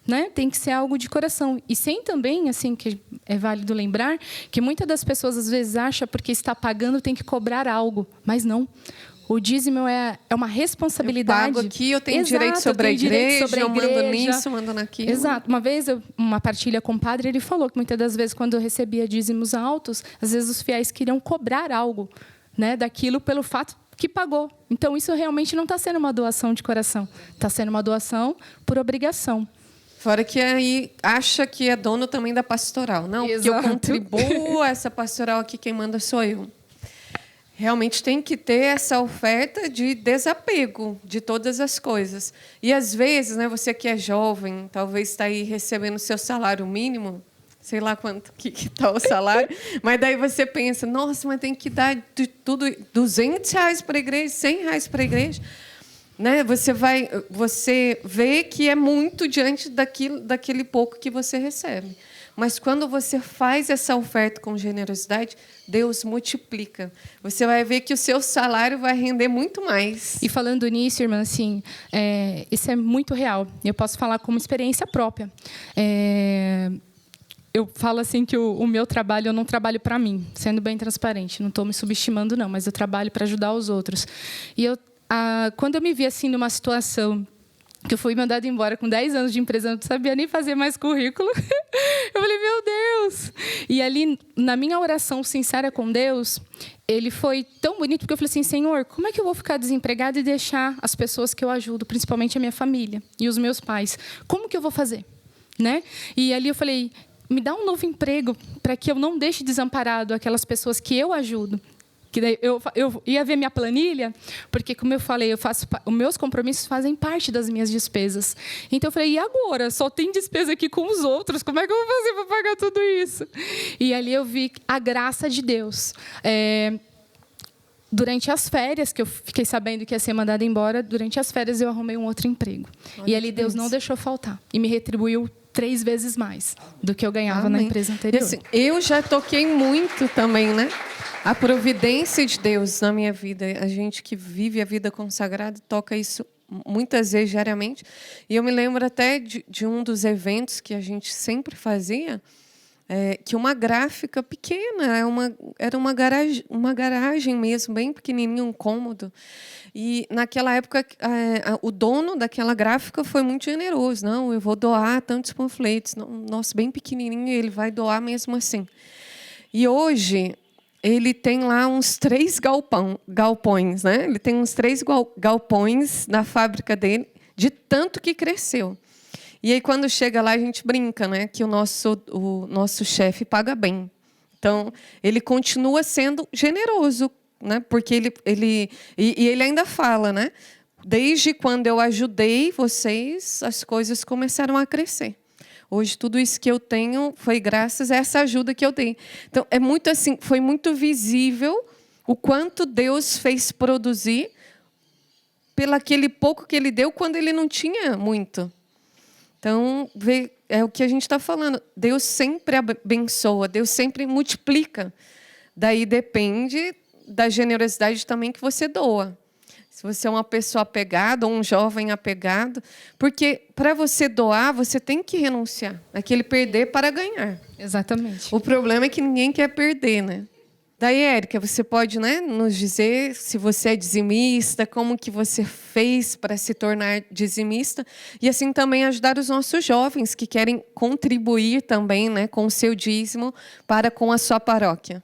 Né? Tem que ser algo de coração. E sem também, assim, que é válido lembrar, que muitas das pessoas, às vezes, acham porque está pagando tem que cobrar algo. Mas não. O dízimo é uma responsabilidade. Eu pago aqui, eu tenho direito sobre a igreja, eu mando nisso, mando naquilo. Exato. Uma vez, uma partilha com o padre, ele falou que muitas das vezes, quando eu recebia dízimos altos, às vezes os fiéis queriam cobrar algo, né, daquilo pelo fato que pagou. Então, isso realmente não está sendo uma doação de coração. Está sendo uma doação por obrigação. Fora que aí acha que é dono também da pastoral. Não, porque eu contribuo a essa pastoral aqui, quem manda sou eu. Realmente tem que ter essa oferta de desapego de todas as coisas. E, às vezes, né, você que é jovem, talvez está aí recebendo o seu salário mínimo, sei lá quanto que está o salário, mas daí você pensa, nossa, mas tem que dar de tudo R$200 para a igreja, R$100 para a igreja. Né? Você vê que é muito diante daquele pouco que você recebe. Mas quando você faz essa oferta com generosidade, Deus multiplica. Você vai ver que o seu salário vai render muito mais. E falando nisso, irmã, assim, isso é muito real. Eu posso falar como experiência própria. Eu falo assim que o meu trabalho, eu não trabalho para mim, sendo bem transparente. Não estou me subestimando, não, mas eu trabalho para ajudar os outros. E quando eu me vi assim numa situação que eu fui mandada embora com 10 anos de empresa, eu não sabia nem fazer mais currículo. Eu falei, meu Deus! E ali, na minha oração sincera com Deus, ele foi tão bonito, porque eu falei assim, Senhor, como é que eu vou ficar desempregada e deixar as pessoas que eu ajudo, principalmente a minha família e os meus pais? Como que eu vou fazer? Né? E ali eu falei, me dá um novo emprego para que eu não deixe desamparado aquelas pessoas que eu ajudo. Que daí eu ia ver minha planilha, porque, como eu falei, os meus compromissos fazem parte das minhas despesas. Então, eu falei, e agora? Só tem despesa aqui com os outros. Como é que eu vou fazer para pagar tudo isso? E ali eu vi a graça de Deus. Durante as férias, que eu fiquei sabendo que ia ser mandada embora, durante as férias eu arrumei um outro emprego. Olha, e ali Deus não deixou faltar. E me retribuiu 3 vezes mais do que eu ganhava na empresa anterior. Assim, eu já toquei muito também, né? A providência de Deus na minha vida. A gente que vive a vida consagrada toca isso muitas vezes diariamente. E eu me lembro até de um dos eventos que a gente sempre fazia, que uma gráfica pequena, era uma garagem mesmo, bem pequenininha, um cômodo. E, naquela época, o dono daquela gráfica foi muito generoso. Não, eu vou doar tantos panfletos. Nossa, bem pequenininho, ele vai doar mesmo assim. E hoje ele tem lá uns 3 galpões, né? Ele tem uns 3 galpões na fábrica dele, de tanto que cresceu. E aí, quando chega lá, a gente brinca, né? Que o nosso chefe paga bem. Então, ele continua sendo generoso, né? Porque ele ainda fala, né? Desde quando eu ajudei vocês, as coisas começaram a crescer. Hoje, tudo isso que eu tenho foi graças a essa ajuda que eu dei. Então, é muito assim, foi muito visível o quanto Deus fez produzir pelo aquele pouco que Ele deu quando Ele não tinha muito. Então, é o que a gente está falando. Deus sempre abençoa, Deus sempre multiplica. Daí depende da generosidade também que você doa. Se se você é uma pessoa apegada ou um jovem apegado, porque para você doar, você tem que renunciar. Aquele perder para ganhar. Exatamente. O problema é que ninguém quer perder, né? Daí, Érica, você pode, né, nos dizer se você é dizimista, como que você fez para se tornar dizimista, e assim também ajudar os nossos jovens que querem contribuir também, né, com o seu dízimo para com a sua paróquia.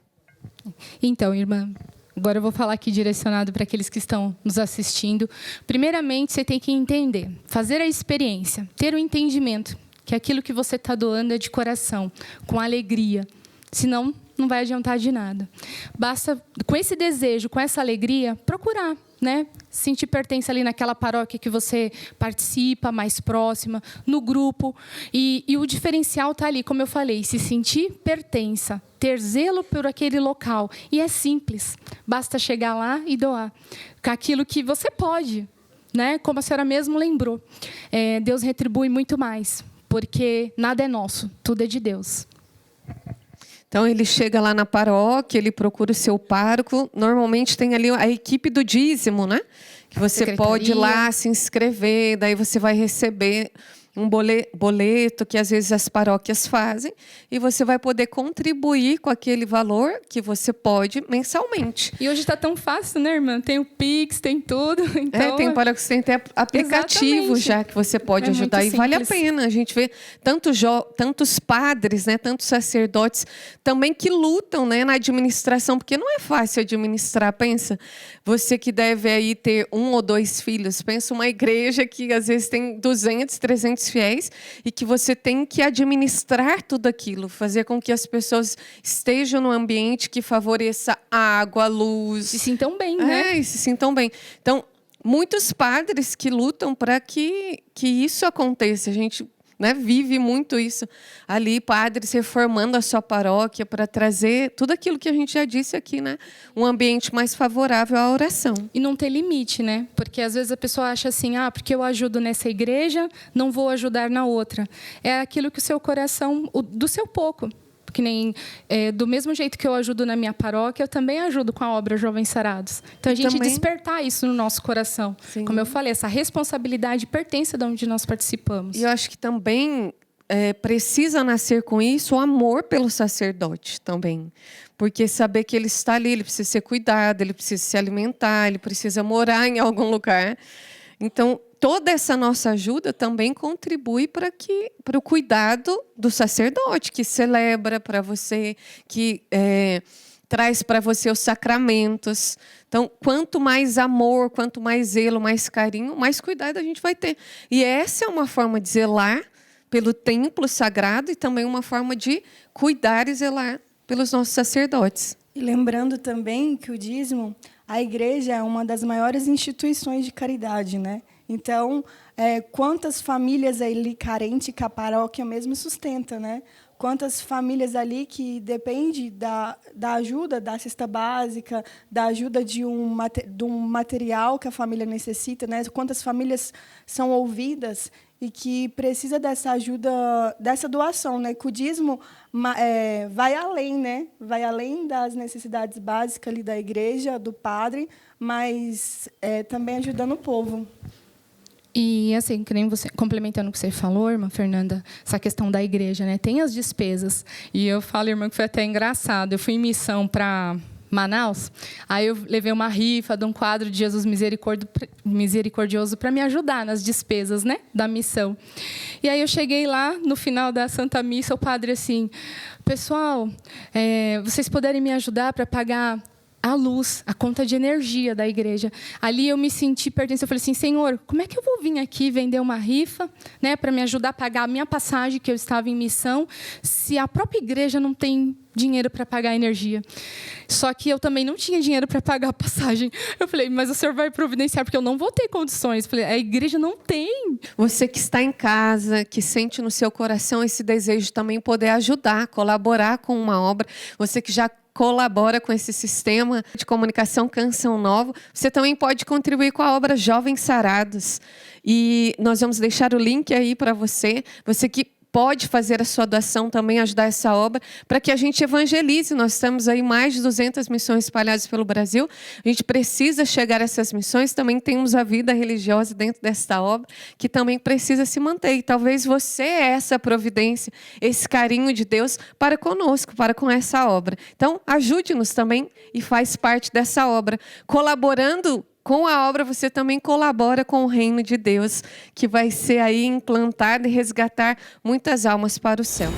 Então, irmã, agora eu vou falar aqui direcionado para aqueles que estão nos assistindo. Primeiramente, você tem que entender, fazer a experiência, ter o entendimento que aquilo que você está doando é de coração, com alegria. Senão, não vai adiantar de nada. Basta, com esse desejo, com essa alegria, procurar, né? Sentir pertença ali naquela paróquia que você participa, mais próxima, no grupo. E o diferencial está ali, como eu falei, se sentir pertença, ter zelo por aquele local. E é simples, basta chegar lá e doar com aquilo que você pode, né? Como a senhora mesmo lembrou. Deus retribui muito mais, porque nada é nosso, tudo é de Deus. Então, ele chega lá na paróquia, ele procura o seu pároco. Normalmente tem ali a equipe do dízimo, né? Que você pode ir lá se inscrever, daí você vai receber um boleto que às vezes as paróquias fazem e você vai poder contribuir com aquele valor que você pode mensalmente. E hoje está tão fácil, né, irmã? Tem o Pix, tem tudo. Então... tem paróquias que tem até aplicativo já que você pode ajudar. E vale a pena. A gente vê tantos padres, né, tantos sacerdotes também que lutam, né, na administração, porque não é fácil administrar. Pensa, você que deve aí ter 1 ou 2 filhos, pensa uma igreja que às vezes tem 200, 300 fiéis e que você tem que administrar tudo aquilo, fazer com que as pessoas estejam no ambiente que favoreça a água, a luz. Se sintam bem, né? E se sintam bem. Então, muitos padres que lutam para que isso aconteça. A gente, né, vive muito isso ali, padres reformando a sua paróquia para trazer tudo aquilo que a gente já disse aqui, né? Um ambiente mais favorável à oração. E não ter limite, né? Porque às vezes a pessoa acha assim, porque eu ajudo nessa igreja, não vou ajudar na outra. É aquilo que o seu coração, do seu pouco. Que nem, do mesmo jeito que eu ajudo na minha paróquia, eu também ajudo com a obra Jovens Sarados. Então, a gente despertar isso no nosso coração. Sim. Como eu falei, essa responsabilidade pertence de onde nós participamos. E eu acho que também precisa nascer com isso o amor pelo sacerdote também. Porque saber que ele está ali, ele precisa ser cuidado, ele precisa se alimentar, ele precisa morar em algum lugar. Então, toda essa nossa ajuda também contribui para o cuidado do sacerdote, que celebra para você, que traz para você os sacramentos. Então, quanto mais amor, quanto mais zelo, mais carinho, mais cuidado a gente vai ter. E essa é uma forma de zelar pelo templo sagrado e também uma forma de cuidar e zelar pelos nossos sacerdotes. E lembrando também que o dízimo, a igreja é uma das maiores instituições de caridade, né? Então, quantas famílias ali carentes que a paróquia mesmo sustenta, né? Quantas famílias ali que dependem da ajuda da cesta básica, da ajuda de um material que a família necessita, né? Quantas famílias são ouvidas e que precisa dessa ajuda, dessa doação, né? Que o dízimo vai além, né? Vai além das necessidades básicas ali da igreja, do padre, mas também ajudando o povo. E assim, que nem você, complementando o que você falou, irmã Fernanda, essa questão da igreja, né? Tem as despesas. E eu falo, irmã, que foi até engraçado. Eu fui em missão para Manaus, aí eu levei uma rifa de um quadro de Jesus misericordioso para me ajudar nas despesas, né, da missão. E aí eu cheguei lá, no final da Santa Missa, o padre assim, pessoal, vocês puderem me ajudar para pagar a luz, a conta de energia da igreja. Ali eu me senti pertencente. Eu falei assim, Senhor, como é que eu vou vir aqui vender uma rifa, né, para me ajudar a pagar a minha passagem, que eu estava em missão, se a própria igreja não tem dinheiro para pagar a energia? Só que eu também não tinha dinheiro para pagar a passagem. Eu falei, mas o senhor vai providenciar, porque eu não vou ter condições. Eu falei, a igreja não tem. Você que está em casa, que sente no seu coração esse desejo de também poder ajudar, colaborar com uma obra, você que já colabora com esse sistema de comunicação Canção Nova, você também pode contribuir com a obra Jovens Sarados. E nós vamos deixar o link aí para você que pode fazer a sua doação também, ajudar essa obra, para que a gente evangelize. Nós temos aí mais de 200 missões espalhadas pelo Brasil. A gente precisa chegar a essas missões. Também temos a vida religiosa dentro desta obra, que também precisa se manter. E talvez você é essa providência, esse carinho de Deus para conosco, para com essa obra. Então, ajude-nos também e faz parte dessa obra. Colaborando com a obra, você também colabora com o reino de Deus, que vai ser aí implantado e resgatar muitas almas para o céu.